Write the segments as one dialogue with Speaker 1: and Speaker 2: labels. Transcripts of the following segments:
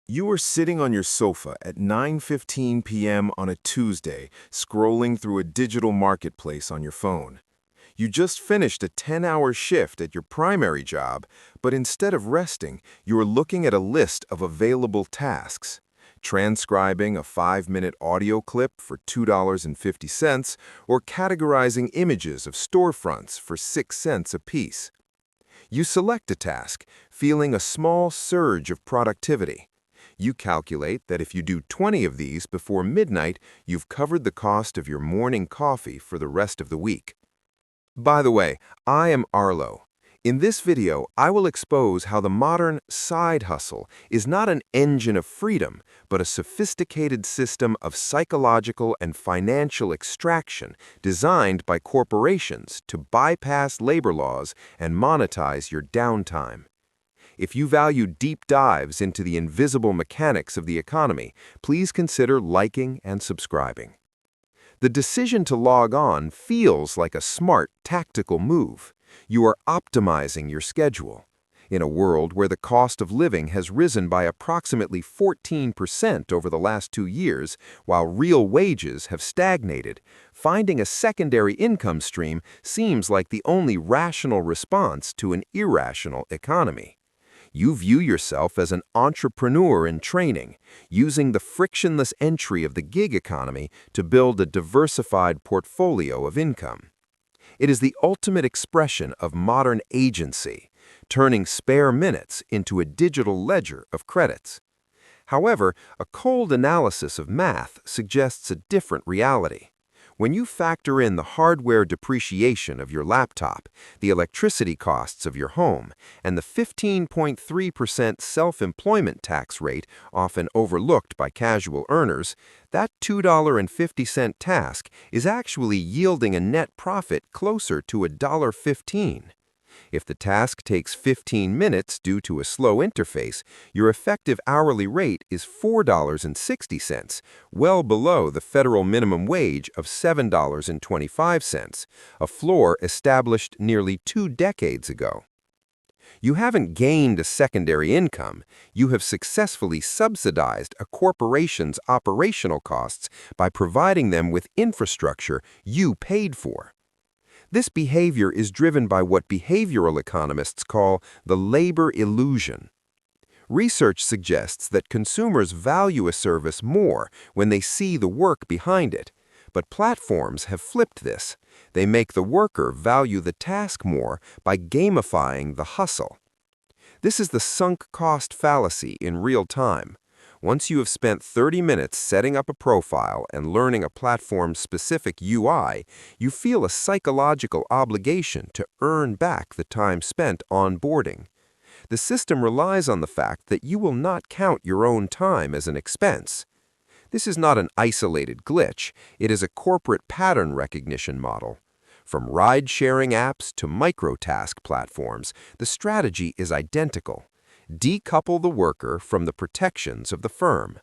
Speaker 1: You are sitting on your sofa at 9:15 p.m. on a Tuesday, scrolling through a digital marketplace on your phone. You just finished a 10-hour shift at your primary job, but instead of resting, you are looking at a list of available tasks. Transcribing a 5-minute audio clip for $2.50 or categorizing images of storefronts for 6 cents apiece. You select a task, feeling a small surge of productivity. You calculate that if you do 20 of these before midnight, you've covered the cost of your morning coffee for the rest of the week. By the way, I am Arlo. In this video, I will expose how the modern side hustle is not an engine of freedom, but a sophisticated system of psychological and financial extraction designed by corporations to bypass labor laws and monetize your downtime. If you value deep dives into the invisible mechanics of the economy, please consider liking and subscribing. The decision to log on feels like a smart, tactical move. You are optimizing your schedule. In a world where the cost of living has risen by approximately 14% over the last 2 years, while real wages have stagnated, finding a secondary income stream seems like the only rational response to an irrational economy. You view yourself as an entrepreneur in training, using the frictionless entry of the gig economy to build a diversified portfolio of income. It is the ultimate expression of modern agency, turning spare minutes into a digital ledger of credits. However, a cold analysis of math suggests a different reality. When you factor in the hardware depreciation of your laptop, the electricity costs of your home, and the 15.3% self-employment tax rate often overlooked by casual earners, that $2.50 task is actually yielding a net profit closer to $1.15. If the task takes 15 minutes due to a slow interface, your effective hourly rate is $4.60, well below the federal minimum wage of $7.25, a floor established nearly 2 decades ago. You haven't gained a secondary income. You have successfully subsidized a corporation's operational costs by providing them with infrastructure you paid for. This behavior is driven by what behavioral economists call the labor illusion. Research suggests that consumers value a service more when they see the work behind it, but platforms have flipped this. They make the worker value the task more by gamifying the hustle. This is the sunk cost fallacy in real time. Once you have spent 30 minutes setting up a profile and learning a platform-specific UI, you feel a psychological obligation to earn back the time spent onboarding. The system relies on the fact that you will not count your own time as an expense. This is not an isolated glitch. It is a corporate pattern recognition model. From ride-sharing apps to microtask platforms, the strategy is identical. Decouple the worker from the protections of the firm.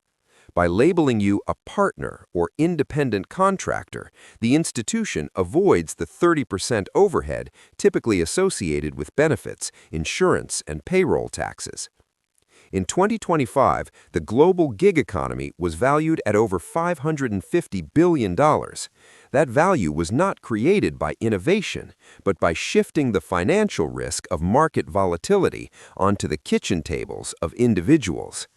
Speaker 1: By labeling you a partner or independent contractor, the institution avoids the 30% overhead typically associated with benefits, insurance, and payroll taxes. In 2025, the global gig economy was valued at over $550 billion. That value was not created by innovation, but by shifting the financial risk of market volatility onto the kitchen tables of individuals.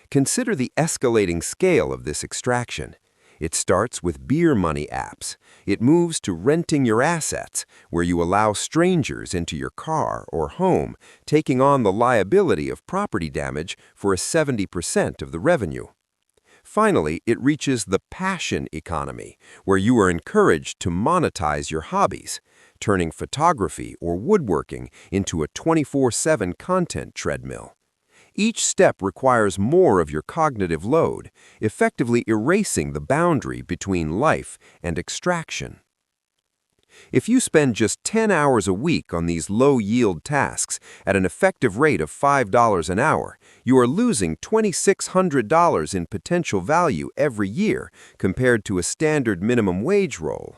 Speaker 1: Consider the escalating scale of this extraction. It starts with beer money apps. It moves to renting your assets, where you allow strangers into your car or home, taking on the liability of property damage for a 70% of the revenue. Finally, it reaches the passion economy, where you are encouraged to monetize your hobbies, turning photography or woodworking into a 24/7 content treadmill. Each step requires more of your cognitive load, effectively erasing the boundary between life and extraction. If you spend just 10 hours a week on these low-yield tasks at an effective rate of $5 an hour, you are losing $2,600 in potential value every year compared to a standard minimum wage role.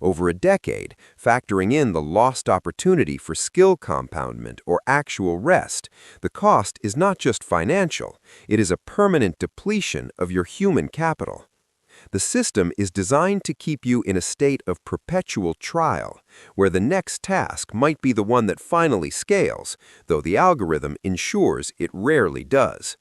Speaker 2: Over a decade, factoring in the lost opportunity for skill compoundment or actual rest, the cost is not just financial, it is a permanent depletion of your human capital. The system is designed to keep you in a state of perpetual trial, where the next task might be the one that finally scales, though the algorithm ensures it rarely does.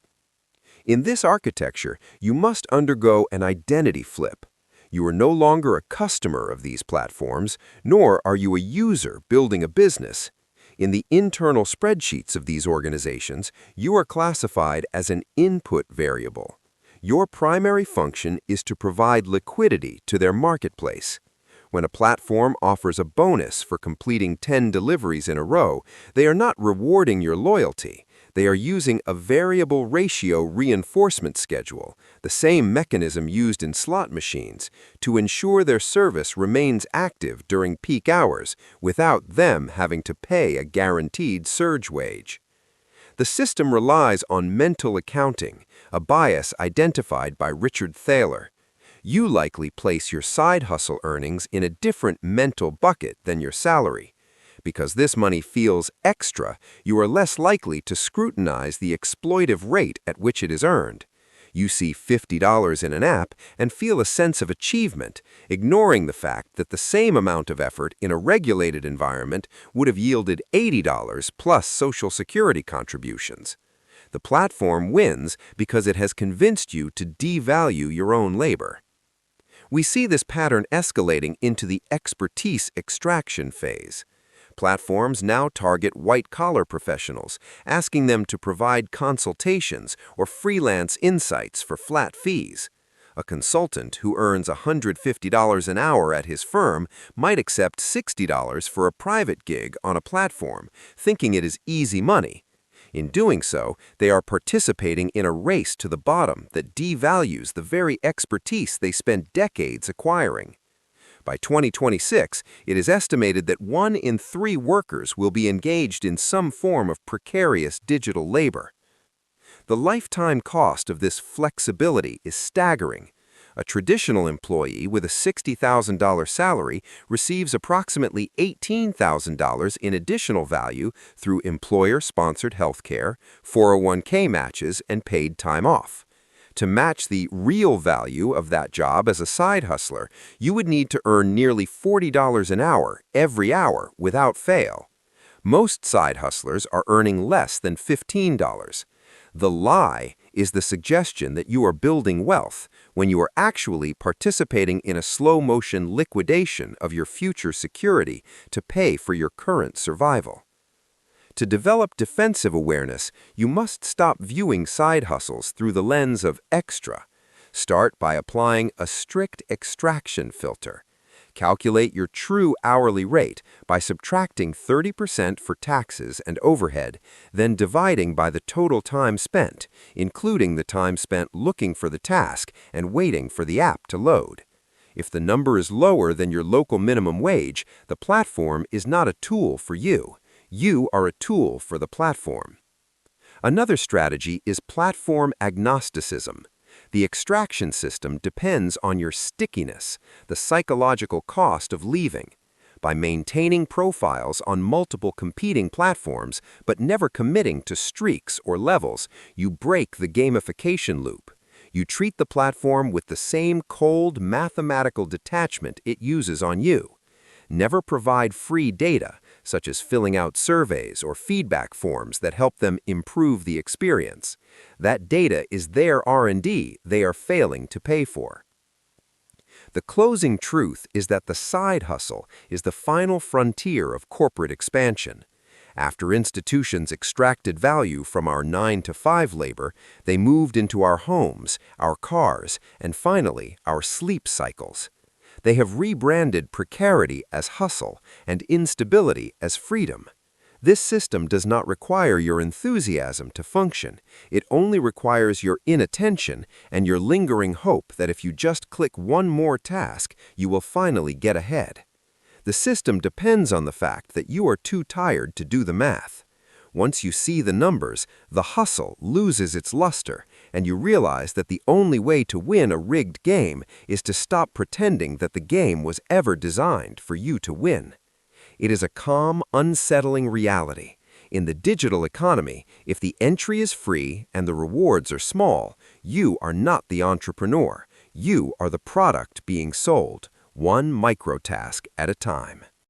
Speaker 2: In this architecture, you must undergo an identity flip. You are no longer a customer of these platforms, nor are you a user building a business. In the internal spreadsheets of these organizations, you are classified as an input variable. Your primary function is to provide liquidity to their marketplace. When a platform offers a bonus for completing 10 deliveries in a row, they are not rewarding your loyalty. They are using a variable ratio reinforcement schedule, the same mechanism used in slot machines, to ensure their service remains active during peak hours without them having to pay a guaranteed surge wage. The system relies on mental accounting, a bias identified by Richard Thaler. You likely place your side hustle earnings in a different mental bucket than your salary. Because this money feels extra, you are less likely to scrutinize the exploitive rate at which it is earned. You see $50 in an app and feel a sense of achievement, ignoring the fact that the same amount of effort in a regulated environment would have yielded $80 plus Social Security contributions. The platform wins because it has convinced you to devalue your own labor. We see this pattern escalating into the expertise extraction phase. Platforms now target white-collar professionals, asking them to provide consultations or freelance insights for flat fees. A consultant who earns $150 an hour at his firm might accept $60 for a private gig on a platform, thinking it is easy money. In doing so, they are participating in a race to the bottom that devalues the very expertise they spent decades acquiring. By 2026, it is estimated that 1 in 3 workers will be engaged in some form of precarious digital labor. The lifetime cost of this flexibility is staggering. A traditional employee with a $60,000 salary receives approximately $18,000 in additional value through employer-sponsored healthcare, 401k matches, and paid time off. To match the real value of that job as a side hustler, you would need to earn nearly $40 an hour every hour without fail. Most side hustlers are earning less than $15. The lie is the suggestion that you are building wealth when you are actually participating in a slow-motion liquidation of your future security to pay for your current survival. To develop defensive awareness, you must stop viewing side hustles through the lens of extra. Start by applying a strict extraction filter. Calculate your true hourly rate by subtracting 30% for taxes and overhead, then dividing by the total time spent, including the time spent looking for the task and waiting for the app to load. If the number is lower than your local minimum wage, the platform is not a tool for you. You are a tool for the platform. Another strategy is platform agnosticism. The extraction system depends on your stickiness, the psychological cost of leaving. By maintaining profiles on multiple competing platforms but never committing to streaks or levels, you break the gamification loop. You treat the platform with the same cold mathematical detachment it uses on you. Never provide free data, such as filling out surveys or feedback forms that help them improve the experience. That data is their R&D they are failing to pay for. The closing truth is that the side hustle is the final frontier of corporate expansion. After institutions extracted value from our 9-to-5 labor, they moved into our homes, our cars, and finally, our sleep cycles. They have rebranded precarity as hustle and instability as freedom. This system does not require your enthusiasm to function. It only requires your inattention and your lingering hope that if you just click one more task, you will finally get ahead. The system depends on the fact that you are too tired to do the math. Once you see the numbers, the hustle loses its luster, and you realize that the only way to win a rigged game is to stop pretending that the game was ever designed for you to win. It is a calm, unsettling reality. In the digital economy, if the entry is free and the rewards are small, you are not the entrepreneur. You are the product being sold, one microtask at a time.